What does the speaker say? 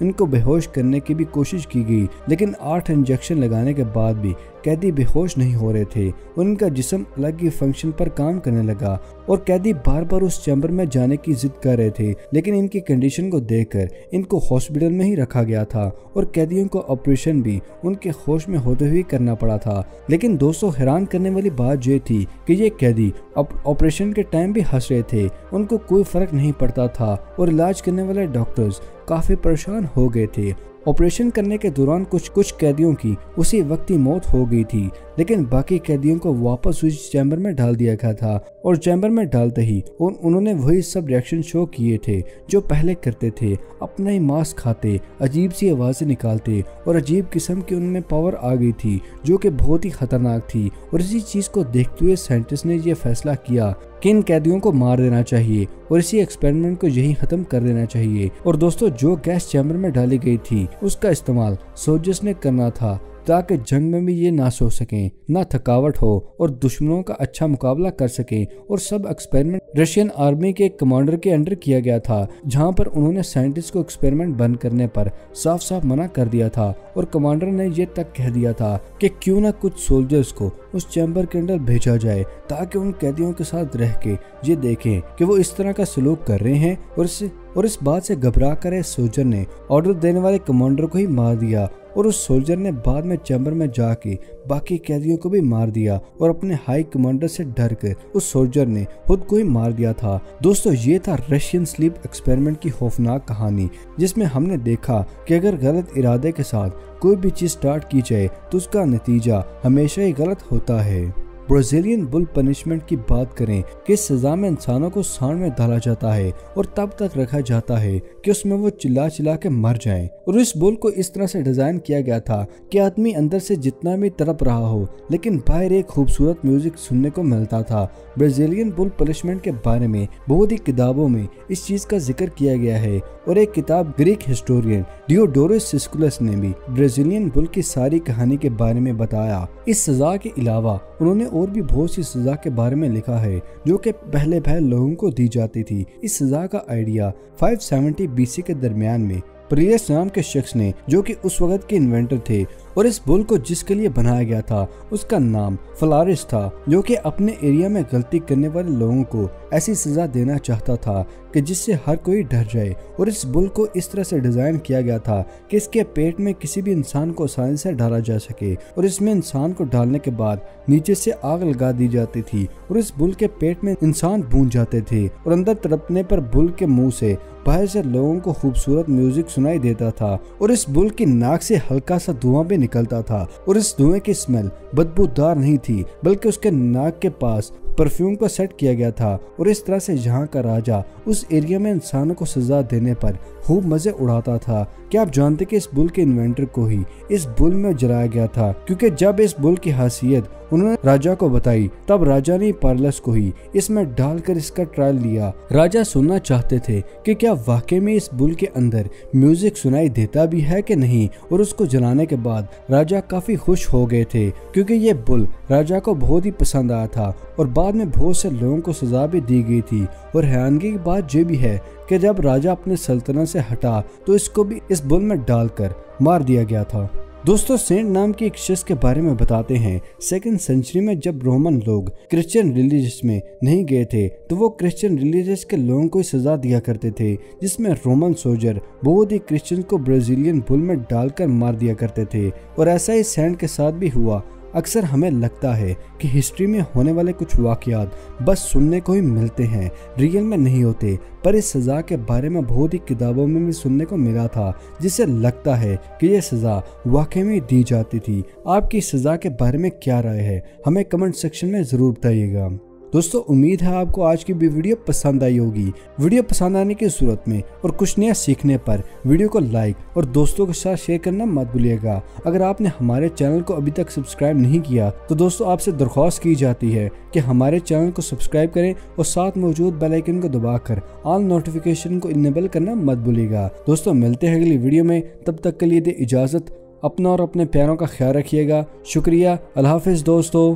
ان کو بے ہوش کرنے کی بھی کوشش کی گئی، لیکن 8 انجیکشن لگانے کے بعد بھی قیدی بے ہوش نہیں ہو رہے تھے۔ ان کا جسم الگ ہی فنکشن پر کام کرنے لگا اور قیدی بار بار اس چیمبر میں جانے کی ضد کر رہے تھے، لیکن ان کی کنڈیشن کو دیکھ کر ان کو ہاسپٹل میں ہی رکھا گیا تھا اور قیدیوں کو آپریشن بھی ان کے ہوش میں ہوتے ہوئے کرنا پڑا تھا۔ لیکن دوستو، حیران کرنے والی بات یہ تھی کہ یہ قیدی آپریشن کے ٹائم بھی ہنس رہے تھے، ان کو کوئی فرق نہیں پڑتا تھا اور علاج کرنے والے ڈاکٹرز کافی پریشان ہو گئے تھے۔ آپریشن کرنے کے دوران کچھ قیدیوں کی اسی وقت ہی موت ہو گئی تھی، لیکن باقی قیدیوں کو واپس اس چیمبر میں ڈال دیا گیا تھا اور چیمبر میں ڈالتے ہی انہوں نے وہی سب ریاکشن شو کیے تھے جو پہلے کرتے تھے۔ اپنا ہی ماسک کھاتے، عجیب سی آوازیں نکالتے اور عجیب قسم کی ان میں پاور آ گئی تھی جو کہ بہت ہی خطرناک تھی، اور اسی چیز کو دیکھتے ہوئے سائنٹسٹ نے یہ فیصلہ کیا کہ ان قیدیوں کو مار دینا چاہیے اور اسی ایکسپیریمنٹ کو یہی ختم کر دینا چاہیے۔ اور دوستو، جو گیس چیمبر میں ڈالی گئی تھی اس کا استعمال سولجرز نے کرنا تھا تاکہ جنگ میں بھی یہ نہ سو سکیں، نہ تھکاوٹ ہو اور دشمنوں کا اچھا مقابلہ کر سکیں۔ اور سب ایکسپیریمنٹ رشین آرمی کے کمانڈر کے انڈر کیا گیا تھا، جہاں پر انہوں نے سائنٹسٹ کو ایکسپیریمنٹ بند کرنے پر صاف صاف منع کر دیا تھا، اور کمانڈر نے یہ تک کہہ دیا تھا کہ کیوں نہ کچھ سولجرز کو اس چیمبر کے اندر بھیجا جائے تاکہ ان قیدیوں کے ساتھ رہ کے یہ دیکھیں کہ وہ اس طرح کا سلوک کر رہے ہیں، اور اس بات سے گھبرا کر ایک سولجر نے آرڈر دینے والے کمانڈر کو ہی مار دیا، اور اس سولجر نے بعد میں چیمبر میں جا کے باقی قیدیوں کو بھی مار دیا، اور اپنے ہائی کمانڈر سے ڈر کر اس سولجر نے خود کو ہی مار دیا تھا۔ دوستو، یہ تھا رشین سلیپ ایکسپیریمنٹ کی خوفناک کہانی، جس میں ہم نے دیکھا کہ اگر غلط ارادے کے ساتھ کوئی بھی چیز سٹارٹ کی جائے تو اس کا نتیجہ ہمیشہ ہی غلط ہوتا ہے۔ برازیلین بل پنشمنٹ کی بات کریں کہ اس سزا میں انسانوں کو سانڈ میں ڈالا جاتا ہے اور تب تک رکھا جاتا ہے کہ اس میں وہ چلا چلا کے مر جائیں، اور اس بل کو اس طرح سے ڈیزائن کیا گیا تھا کہ آدمی اندر سے جتنا بھی تڑپ رہا ہو لیکن باہر ایک خوبصورت میوزک سننے کو ملتا تھا۔ برازیلین بل پنشمنٹ کے بارے میں بہت ہی کتابوں میں اس چیز کا ذکر کیا گیا ہے، اور ایک کتاب گریک ہسٹورین ڈیوڈورس سسکولس نے بھی برازیلین بل کی ساری کہانی کے بارے میں بتایا۔ اس سزا کے علاوہ انہوں نے اور بھی بہت سی سزا کے بارے میں لکھا ہے جو کہ پہلے لوگوں کو دی جاتی تھی۔ اس سزا کا آئیڈیا 570 BC کے درمیان میں پریلس نام کے شخص نے، جو کہ اس وقت کے انوینٹر تھے، اور اس بل کو جس کے لیے بنایا گیا تھا اس کا نام فلارس تھا، جو کہ اپنے ایریا میں غلطی کرنے والے لوگوں کو ایسی سزا دینا چاہتا تھا کہ جس سے ہر کوئی ڈر جائے۔ اور اس بل کو اس طرح سے ڈیزائن کیا گیا تھا کہ اس کے پیٹ میں کسی بھی انسان کو آسانی سے ڈالا جا سکے، اور اس میں انسان کو ڈالنے کے بعد نیچے سے آگ لگا دی جاتی تھی، اور اس بل کے پیٹ میں انسان بھون جاتے تھے، اور اندر تڑپنے پر بل کے منہ سے باہر سے لوگوں کو خوبصورت میوزک سنائی دیتا تھا، اور اس بل کی ناک سے ہلکا سا دھواں بھی نکلتا تھا، اور اس دھوئیں کی اسمیل بدبودار نہیں تھی بلکہ اس کے ناک کے پاس پرفیوم کو سیٹ کیا گیا تھا۔ اور اس طرح سے جہاں کا راجہ اس ایریا میں انسانوں کو سزا دینے پر خوب مزے اڑاتا تھا۔ کیا آپ جانتے کہ اس بل کے انوینٹر کو ہی اس بل میں جلایا گیا تھا، کیونکہ جب اس بل کی خاصیت انہوں نے راجہ کو بتائی تب راجہ نے پارلس کو ہی اس میں ڈال کر اس کا ٹرائل لیا۔ راجہ سننا چاہتے تھے کہ کیا واقعی میں اس بل کے اندر میوزک سنائی دیتا بھی ہے کہ نہیں، اور اس کو جلانے کے بعد راجہ کافی خوش ہو گئے تھے کیونکہ یہ بل راجہ کو بہت ہی پسند آیا تھا، اور بعد میں بہت سے لوگوں کو سزا بھی دی گئی تھی۔ اور حیرانگی کی بات یہ بھی ہے کہ جب راجہ اپنے سلطنت سے ہٹا تو اس کو بھی اس بل میں ڈال کر مار دیا گیا تھا۔ دوستو، سینٹ نام کے ایک شخص کے بارے میں بتاتے ہیں۔ 2nd سینچری میں جب رومن لوگ کرسچین ریلیجس میں نہیں گئے تھے تو وہ کرسچین ریلیجس کے لوگوں کو سزا دیا کرتے تھے، جس میں رومن سولجر بہت ہی کرسچن کو برازیلین بل میں ڈال کر مار دیا کرتے تھے، اور ایسا ہی سینٹ کے ساتھ بھی ہوا۔ اکثر ہمیں لگتا ہے کہ ہسٹری میں ہونے والے کچھ واقعات بس سننے کو ہی ملتے ہیں، ریئل میں نہیں ہوتے، پر اس سزا کے بارے میں بہت ہی کتابوں میں بھی سننے کو ملا تھا، جس سے لگتا ہے کہ یہ سزا واقعی میں دی جاتی تھی۔ آپ کی سزا کے بارے میں کیا رائے ہے، ہمیں کمنٹ سیکشن میں ضرور بتائیے گا۔ دوستو، امید ہے آپ کو آج کی بھی ویڈیو پسند آئی ہوگی۔ ویڈیو پسند آنے کی صورت میں اور کچھ نیا سیکھنے پر ویڈیو کو لائک اور دوستوں کے ساتھ شیئر کرنا مت بھولیے گا۔ اگر آپ نے ہمارے چینل کو ابھی تک سبسکرائب نہیں کیا تو دوستو آپ سے درخواست کی جاتی ہے کہ ہمارے چینل کو سبسکرائب کریں اور ساتھ موجود بیل آئیکن کو دبا کر آل نوٹیفیکیشن کو انیبل کرنا مت بھولیے گا۔ دوستو ملتے ہیں اگلی ویڈیو میں، تب تک کے لیے دے اجازت، اپنا اور اپنے پیاروں کا خیال رکھیے گا۔ شکریہ، اللہ حافظ دوستو۔